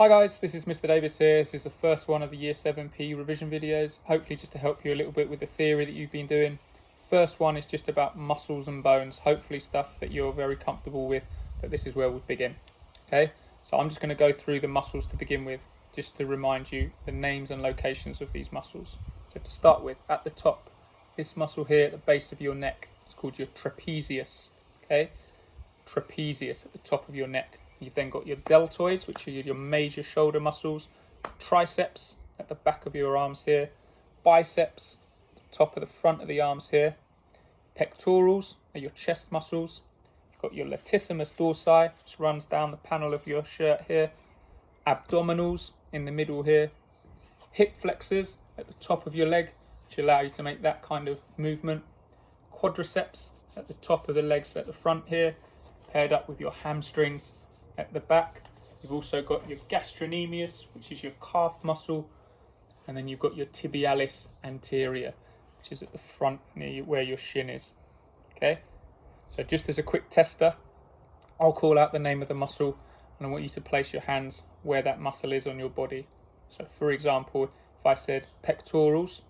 Hi guys, this is Mr. Davis here. This is the first one of the Year 7P revision videos, hopefully just to help you a little bit with the theory that you've been doing. First one is just about muscles and bones, hopefully stuff that you're very comfortable with, but this is where we begin. Okay, so I'm just going to go through the muscles to begin with, just to remind you the names and locations of these muscles. So to start with, at the top, this muscle here at the base of your neck is called your trapezius. Okay, trapezius at the top of your neck. You've then got your deltoids, which are your major shoulder muscles, triceps at the back of your arms here, biceps at the top of the front of the arms here, pectorals are your chest muscles. You've got your latissimus dorsi, which runs down the panel of your shirt here, abdominals in the middle here, hip flexors at the top of your leg, which allow you to make that kind of movement, quadriceps at the top of the legs at the front here, paired up with your hamstrings at the back. You've also got your gastrocnemius, which is your calf muscle, and then you've got your tibialis anterior, which is at the front near where your shin is. Okay, so just as a quick tester, I'll call out the name of the muscle and I want you to place your hands where that muscle is on your body. So for example, if I said pectorals,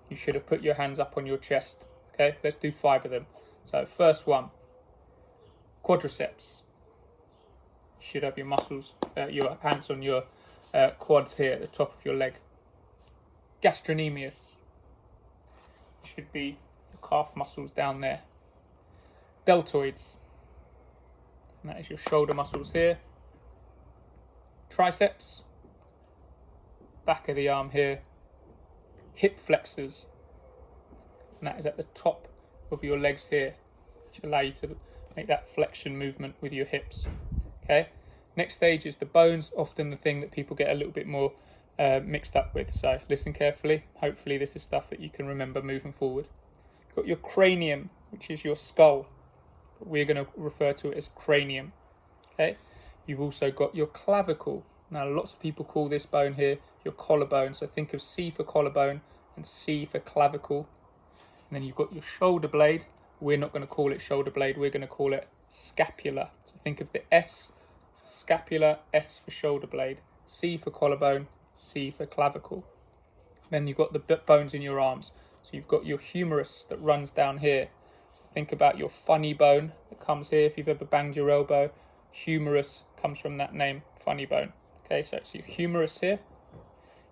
you should have put your hands up on your chest. Okay, let's do 5 of them. So first one, quadriceps. You should have your muscles, your hands on your quads here at the top of your leg. Gastrocnemius. Should be your calf muscles down there. Deltoids. And that is your shoulder muscles here. Triceps. Back of the arm here. Hip flexors. And that is at the top of your legs here, which allow you to make that flexion movement with your hips. Okay. Next stage is the bones, often the thing that people get a little bit more mixed up with. So listen carefully. Hopefully this is stuff that you can remember moving forward. You've got your cranium, which is your skull. We're going to refer to it as cranium. Okay. You've also got your clavicle. Now lots of people call this bone here your collarbone. So think of C for collarbone and C for clavicle. And then you've got your shoulder blade. We're not going to call it shoulder blade. We're going to call it scapula. So think of the S for scapula, S for shoulder blade, C for collarbone, C for clavicle. Then you've got the bones in your arms. So you've got your humerus that runs down here. So think about your funny bone that comes here. If you've ever banged your elbow, humerus comes from that name, funny bone. Okay, so it's your humerus here.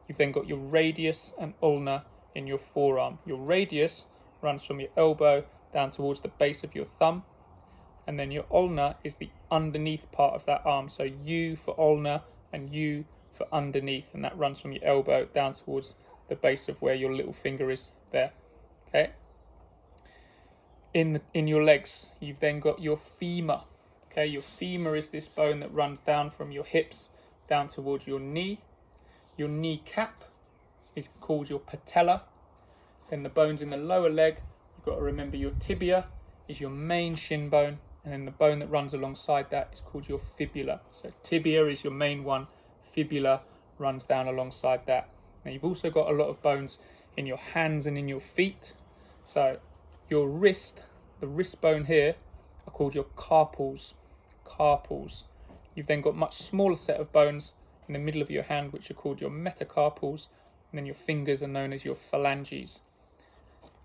You've then got your radius and ulna in your forearm. Your radius runs from your elbow down towards the base of your thumb, and then your ulna is the underneath part of that arm. So U for ulna and U for underneath, and that runs from your elbow down towards the base of where your little finger is there. Okay. In your legs, you've then got your femur. Okay, your femur is this bone that runs down from your hips down towards your knee. Your kneecap is called your patella. Then the bones in the lower leg, you've got to remember your tibia is your main shin bone, and then the bone that runs alongside that is called your fibula. So tibia is your main one, fibula runs down alongside that. Now you've also got a lot of bones in your hands and in your feet. So your wrist, the wrist bone here, are called your carpals. Carpals. You've then got much smaller set of bones in the middle of your hand, which are called your metacarpals, and then your fingers are known as your phalanges.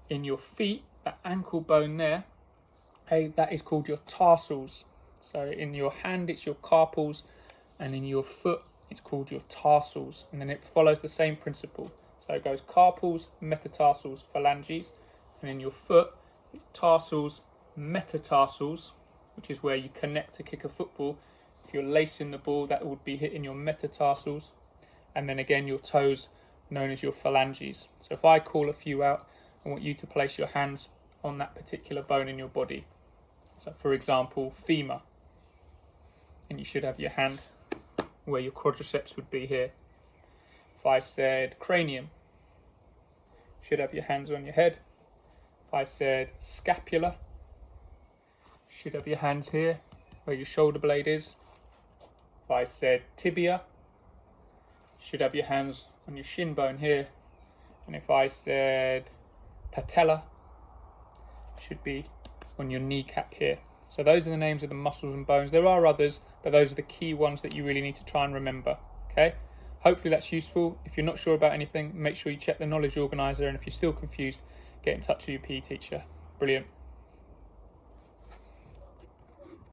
In your feet, that ankle bone there, that is called your tarsals. So in your hand, it's your carpals, and in your foot, it's called your tarsals. And then it follows the same principle. So it goes carpals, metatarsals, phalanges, and in your foot, it's tarsals, metatarsals, which is where you connect to kick a football. If you're lacing the ball, that would be hitting your metatarsals, and then again your toes, known as your phalanges. So if I call a few out, I want you to place your hands on that particular bone in your body. So for example, femur, and you should have your hand where your quadriceps would be here. If I said cranium, you should have your hands on your head. If I said scapula, you should have your hands here where your shoulder blade is. If I said tibia, you should have your hands on your shin bone here. And if I said patella, should be on your kneecap here. So those are the names of the muscles and bones. There are others, but those are the key ones that you really need to try and remember. Okay, hopefully that's useful. If you're not sure about anything, make sure you check the knowledge organizer, and if you're still confused, get in touch with your PE teacher. Brilliant.